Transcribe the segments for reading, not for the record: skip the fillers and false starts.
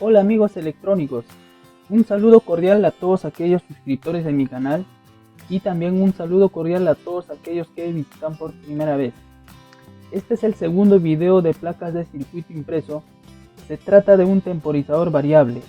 Hola amigos electrónicos, un saludo cordial a todos aquellos suscriptores de mi canal y también un saludo cordial a todos aquellos que visitan por primera vez. Este es el segundo video de placas de circuito impreso. Se trata de un temporizador variable.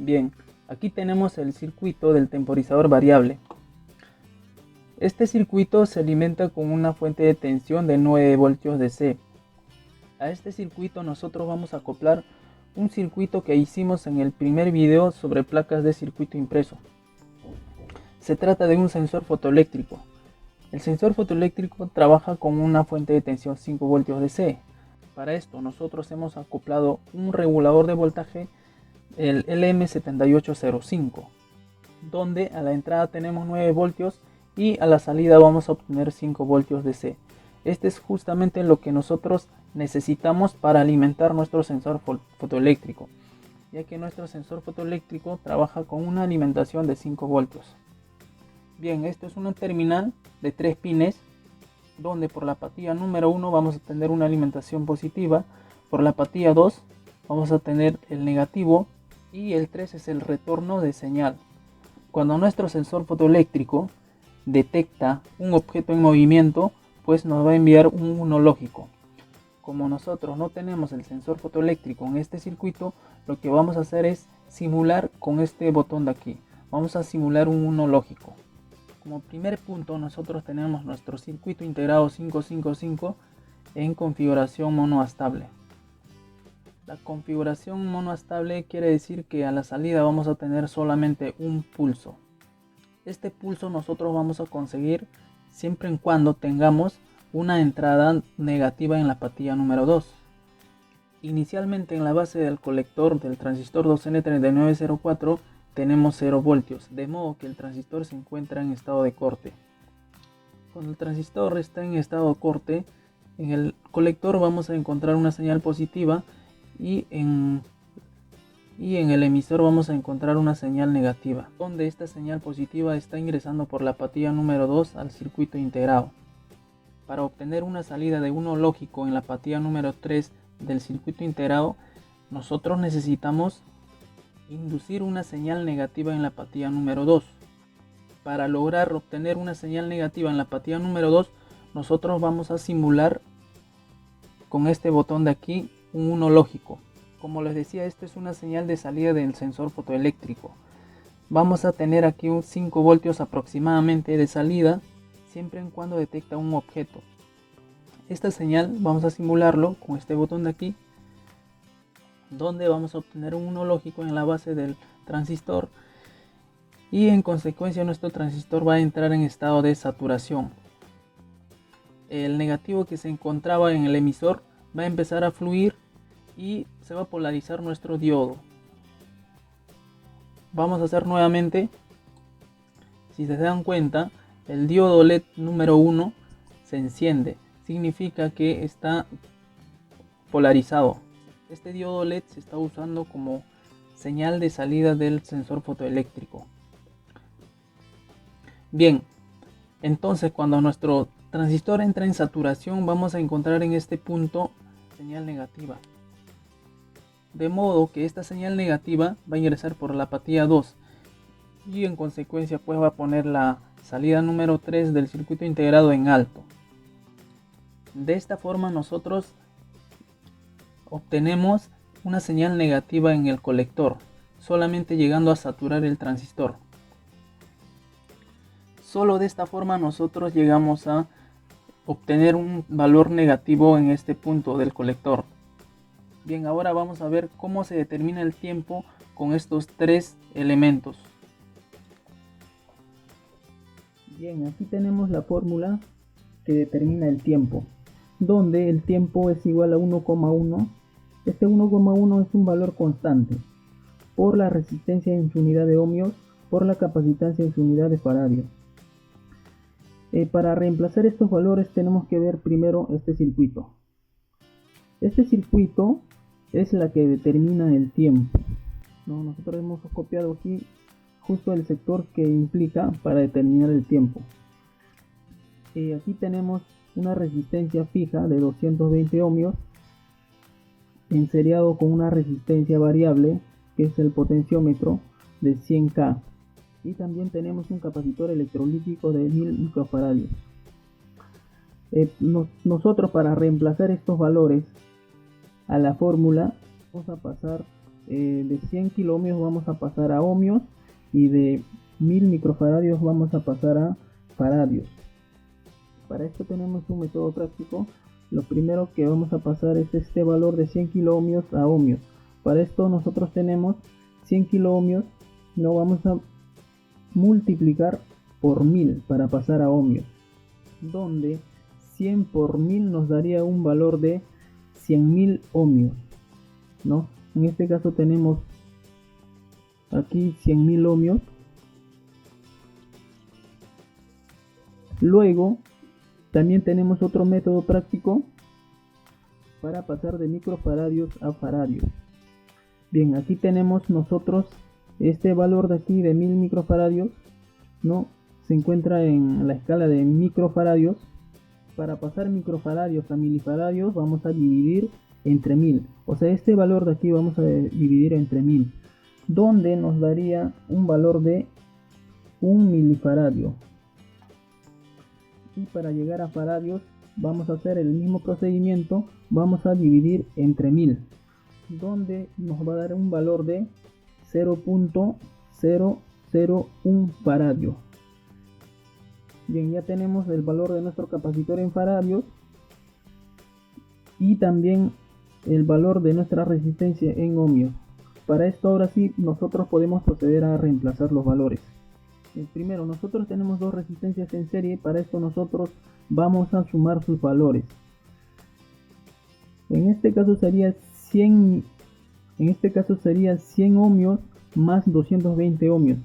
Bien, aquí tenemos el circuito del temporizador variable. Este circuito se alimenta con una fuente de tensión de 9 voltios DC. A este circuito nosotros vamos a acoplar un circuito que hicimos en el primer video sobre placas de circuito impreso. Se trata de un sensor fotoeléctrico. El sensor fotoeléctrico trabaja con una fuente de tensión 5 voltios DC. Para esto nosotros hemos acoplado un regulador de voltaje, el LM7805, donde a la entrada tenemos 9 voltios y a la salida vamos a obtener 5 voltios DC. Este es justamente lo que nosotros necesitamos para alimentar nuestro sensor fotoeléctrico, ya que nuestro sensor fotoeléctrico trabaja con una alimentación de 5 voltios. Bien, esto es una terminal de 3 pines donde por la apatía número 1 vamos a tener una alimentación positiva, por la apatía 2 vamos a tener el negativo y el 3 es el retorno de señal. Cuando nuestro sensor fotoeléctrico detecta un objeto en movimiento, pues nos va a enviar un 1 lógico. Como nosotros no tenemos el sensor fotoeléctrico en este circuito, lo que vamos a hacer es simular con este botón de aquí. Vamos a simular un 1 lógico. Como primer punto, nosotros tenemos nuestro circuito integrado 555 en configuración monoastable. La configuración monoastable quiere decir que a la salida vamos a tener solamente un pulso. Este pulso nosotros vamos a conseguir siempre y cuando tengamos una entrada negativa en la apatía número 2. Inicialmente en la base del colector del transistor 2N3904 tenemos 0 voltios, de modo que el transistor se encuentra en estado de corte. Cuando el transistor está en estado de corte, en el colector vamos a encontrar una señal positiva y en el emisor vamos a encontrar una señal negativa, donde esta señal positiva está ingresando por la apatía número 2 al circuito integrado. Para obtener una salida de 1 lógico en la apatía número 3 del circuito integrado, nosotros necesitamos inducir una señal negativa en la apatía número 2. Para lograr obtener una señal negativa en la apatía número 2, nosotros vamos a simular con este botón de aquí un 1 lógico. Como les decía, esto es una señal de salida del sensor fotoeléctrico. Vamos a tener aquí un 5 voltios aproximadamente de salida, siempre y cuando detecta un objeto. Esta señal vamos a simularlo con este botón de aquí, donde vamos a obtener un 1 lógico en la base del transistor y en consecuencia nuestro transistor va a entrar en estado de saturación. El negativo que se encontraba en el emisor va a empezar a fluir y se va a polarizar nuestro diodo. Vamos a hacer nuevamente. Si se dan cuenta, el diodo LED número 1 se enciende, significa que está polarizado. Este diodo LED se está usando como señal de salida del sensor fotoeléctrico. Bien, entonces cuando nuestro transistor entra en saturación, vamos a encontrar en este punto señal negativa. De modo que esta señal negativa va a ingresar por la apatía 2 y en consecuencia pues va a poner la salida número 3 del circuito integrado en alto. De esta forma nosotros obtenemos una señal negativa en el colector, solamente llegando a saturar el transistor. Solo de esta forma nosotros llegamos a obtener un valor negativo en este punto del colector. Bien, ahora vamos a ver cómo se determina el tiempo con estos tres elementos. Bien, aquí tenemos la fórmula que determina el tiempo, donde el tiempo es igual a 1,1. Este 1,1 es un valor constante por la resistencia en su unidad de ohmios, por la capacitancia en su unidad de faradios. Para reemplazar estos valores tenemos que ver primero este circuito. Este circuito es la que determina el tiempo, ¿no? Nosotros hemos copiado aquí justo el sector que implica para determinar el tiempo. Aquí tenemos una resistencia fija de 220 ohmios enseriado con una resistencia variable que es el potenciómetro de 100K, y también tenemos un capacitor electrolítico de 1000 microfaradios. Nosotros, para reemplazar estos valores a la fórmula, vamos a pasar de 100 kiloohmios vamos a pasar a ohmios, y de 1000 microfaradios vamos a pasar a faradios. Para esto tenemos un método práctico. Lo primero que vamos a pasar es este valor de 100 kiloohmios a ohmios. Para esto nosotros tenemos 100 kiloohmios, lo vamos a multiplicar por 1000 para pasar a ohmios, donde 100 por 1000 nos daría un valor de 100.000 ohmios, ¿no? En este caso tenemos aquí 100.000 ohmios. Luego también tenemos otro método práctico para pasar de microfaradios a faradios. Bien, aquí tenemos nosotros este valor de aquí de 1000 microfaradios, ¿no? Se encuentra en la escala de microfaradios, Para pasar microfaradios a milifaradios vamos a dividir entre 1000. O sea, este valor de aquí vamos a dividir entre 1000, donde nos daría un valor de 1 milifaradio. Y para llegar a faradios vamos a hacer el mismo procedimiento, vamos a dividir entre 1000, donde nos va a dar un valor de 0.001 faradio. Bien, ya tenemos el valor de nuestro capacitor en faradios y también el valor de nuestra resistencia en ohmios. Para esto ahora sí nosotros podemos proceder a reemplazar los valores. Primero, nosotros tenemos dos resistencias en serie. Para esto nosotros vamos a sumar sus valores. En este caso sería 100 ohmios más 220 ohmios,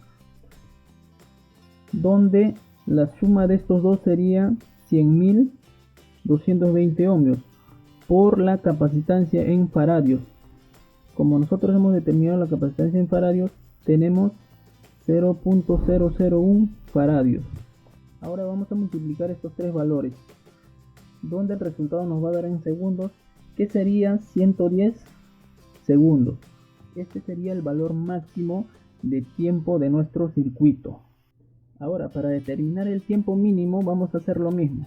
donde la suma de estos dos sería 100.220 ohmios por la capacitancia en faradios. Como nosotros hemos determinado la capacitancia en faradios, tenemos 0.001 faradios. Ahora vamos a multiplicar estos tres valores, donde el resultado nos va a dar en segundos, que sería 110 segundos. Este sería el valor máximo de tiempo de nuestro circuito. Ahora, para determinar el tiempo mínimo vamos a hacer lo mismo.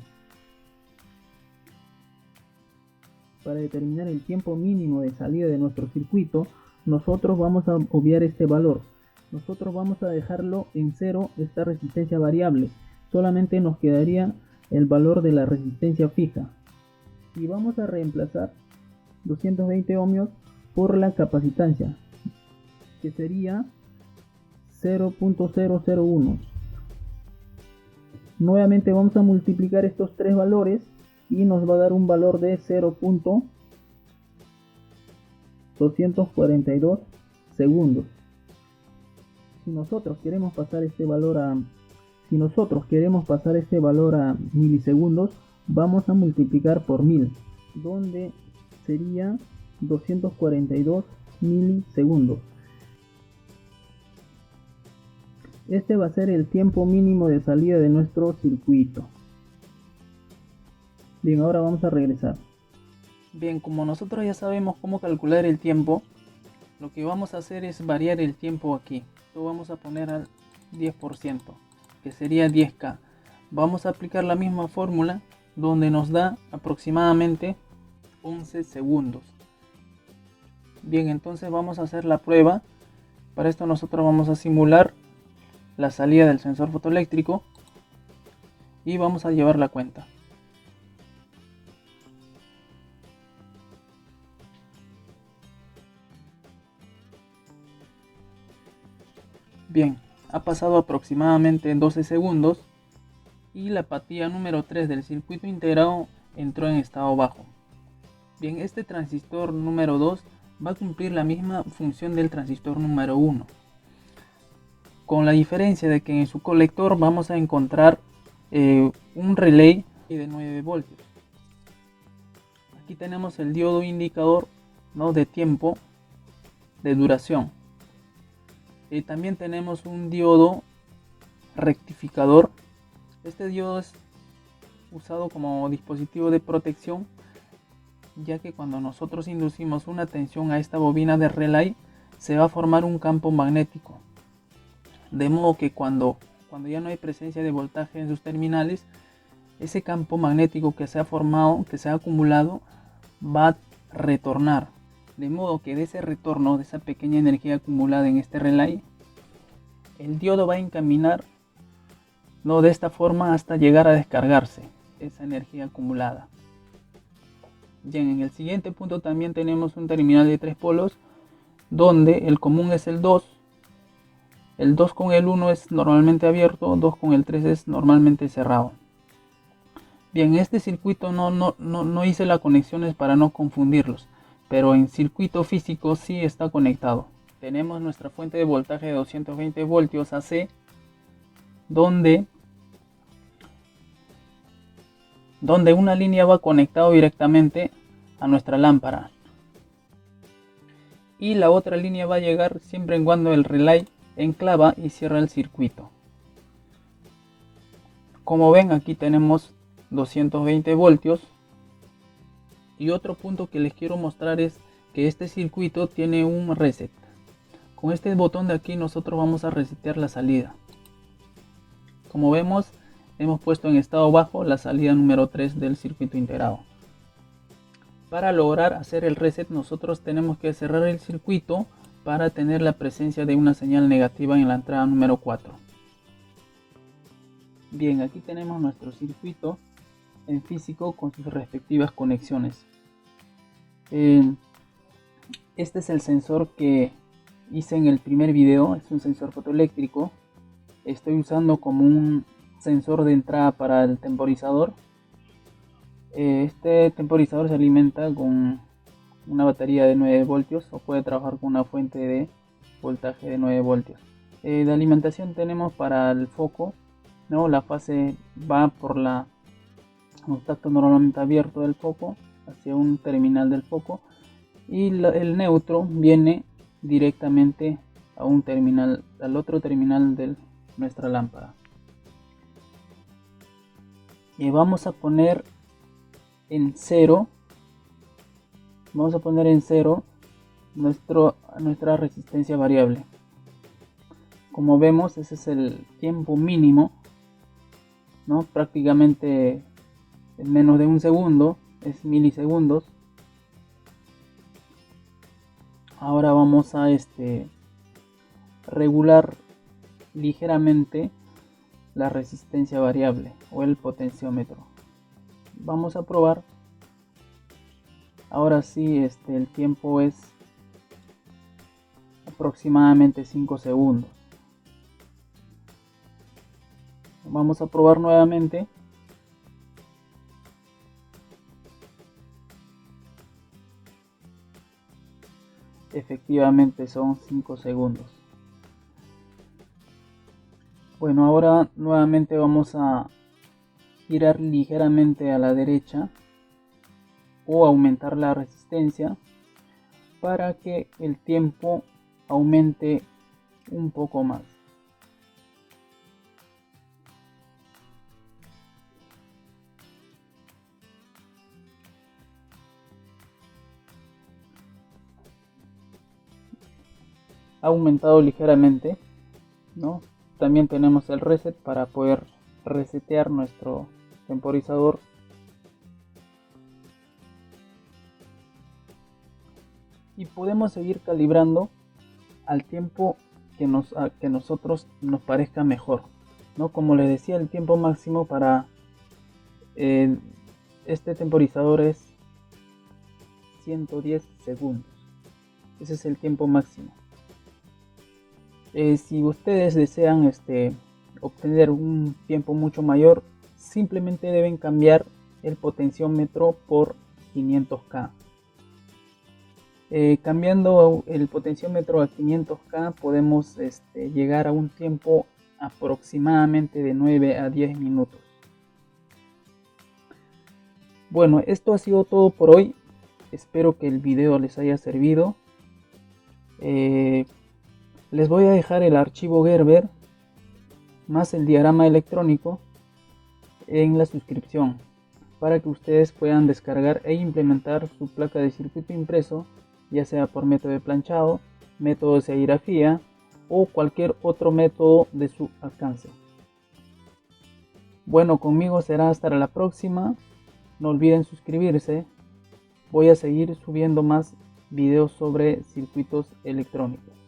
Para determinar el tiempo mínimo de salida de nuestro circuito, nosotros vamos a obviar este valor. Nosotros vamos a dejarlo en 0, esta resistencia variable. Solamente nos quedaría el valor de la resistencia fija. Y vamos a reemplazar 220 ohmios por la capacitancia, que sería 0.001. Nuevamente vamos a multiplicar estos tres valores y nos va a dar un valor de 0.242 segundos. Si nosotros queremos pasar este valor a milisegundos, vamos a multiplicar por 1000, donde sería 242 milisegundos. Este va a ser el tiempo mínimo de salida de nuestro circuito. Bien, ahora vamos a regresar. Bien, como nosotros ya sabemos cómo calcular el tiempo, lo que vamos a hacer es variar el tiempo aquí. Lo vamos a poner al 10%, que sería 10K. Vamos a aplicar la misma fórmula, donde nos da aproximadamente 11 segundos. Bien, entonces vamos a hacer la prueba. Para esto nosotros vamos a simular la salida del sensor fotoeléctrico y vamos a llevar la cuenta. Bien, ha pasado aproximadamente 12 segundos y la apatía número 3 del circuito integrado entró en estado bajo. Bien, este transistor número 2 va a cumplir la misma función del transistor número 1, con la diferencia de que en su colector vamos a encontrar un relay de 9 voltios. Aquí tenemos el diodo indicador, ¿no?, de tiempo, de duración. También tenemos un diodo rectificador. Este diodo es usado como dispositivo de protección, ya que cuando nosotros inducimos una tensión a esta bobina de relay, se va a formar un campo magnético. De modo que cuando ya no hay presencia de voltaje en sus terminales, ese campo magnético que se ha formado, que se ha acumulado, va a retornar. De modo que de ese retorno, de esa pequeña energía acumulada en este relay, el diodo va a encaminar, ¿no?, de esta forma hasta llegar a descargarse esa energía acumulada. Bien, en el siguiente punto también tenemos un terminal de 3 polos, donde el común es el 2. El 2 con el 1 es normalmente abierto, 2 con el 3 es normalmente cerrado. Bien, en este circuito no hice las conexiones para no confundirlos, pero en circuito físico sí está conectado. Tenemos nuestra fuente de voltaje de 220 voltios AC, donde una línea va conectado directamente a nuestra lámpara y la otra línea va a llegar siempre y cuando el relay enclava y cierra el circuito. Como ven, aquí tenemos 220 voltios. Y otro punto que les quiero mostrar es que este circuito tiene un reset. Con este botón de aquí nosotros vamos a resetear la salida. Como vemos, hemos puesto en estado bajo la salida número 3 del circuito integrado. Para lograr hacer el reset nosotros tenemos que cerrar el circuito para tener la presencia de una señal negativa en la entrada número 4. Bien, aquí tenemos nuestro circuito en físico con sus respectivas conexiones. Este es el sensor que hice en el primer video, es un sensor fotoeléctrico. Estoy usando como un sensor de entrada para el temporizador. Este temporizador se alimenta con una batería de 9 voltios o puede trabajar con una fuente de voltaje de 9 voltios. De alimentación tenemos para el foco, ¿no? La fase va por el contacto normalmente abierto del foco hacia un terminal del foco, y el neutro viene directamente a un terminal, al otro terminal de nuestra lámpara. Y vamos a poner en cero nuestra resistencia variable. Como vemos, ese es el tiempo mínimo, ¿no? Prácticamente en menos de un segundo, es milisegundos. Ahora vamos a regular ligeramente la resistencia variable o el potenciómetro. Vamos a probar. Ahora sí, el tiempo es aproximadamente 5 segundos. Vamos a probar nuevamente. Efectivamente son 5 segundos. Bueno, ahora nuevamente vamos a girar ligeramente a la derecha o aumentar la resistencia para que el tiempo aumente un poco más. Ha aumentado ligeramente, ¿no? También tenemos el reset para poder resetear nuestro temporizador. Y podemos seguir calibrando al tiempo que nosotros nos parezca mejor, ¿no? Como les decía, el tiempo máximo para este temporizador es 110 segundos. Ese es el tiempo máximo. Si ustedes desean obtener un tiempo mucho mayor, simplemente deben cambiar el potenciómetro por 500K. Cambiando el potenciómetro a 500K podemos llegar a un tiempo aproximadamente de 9 a 10 minutos. Bueno, esto ha sido todo por hoy. Espero que el video les haya servido. Les voy a dejar el archivo Gerber más el diagrama electrónico en la suscripción para que ustedes puedan descargar e implementar su placa de circuito impreso, ya sea por método de planchado, método de serigrafía o cualquier otro método de su alcance. Bueno, conmigo será hasta la próxima. No olviden suscribirse. Voy a seguir subiendo más videos sobre circuitos electrónicos.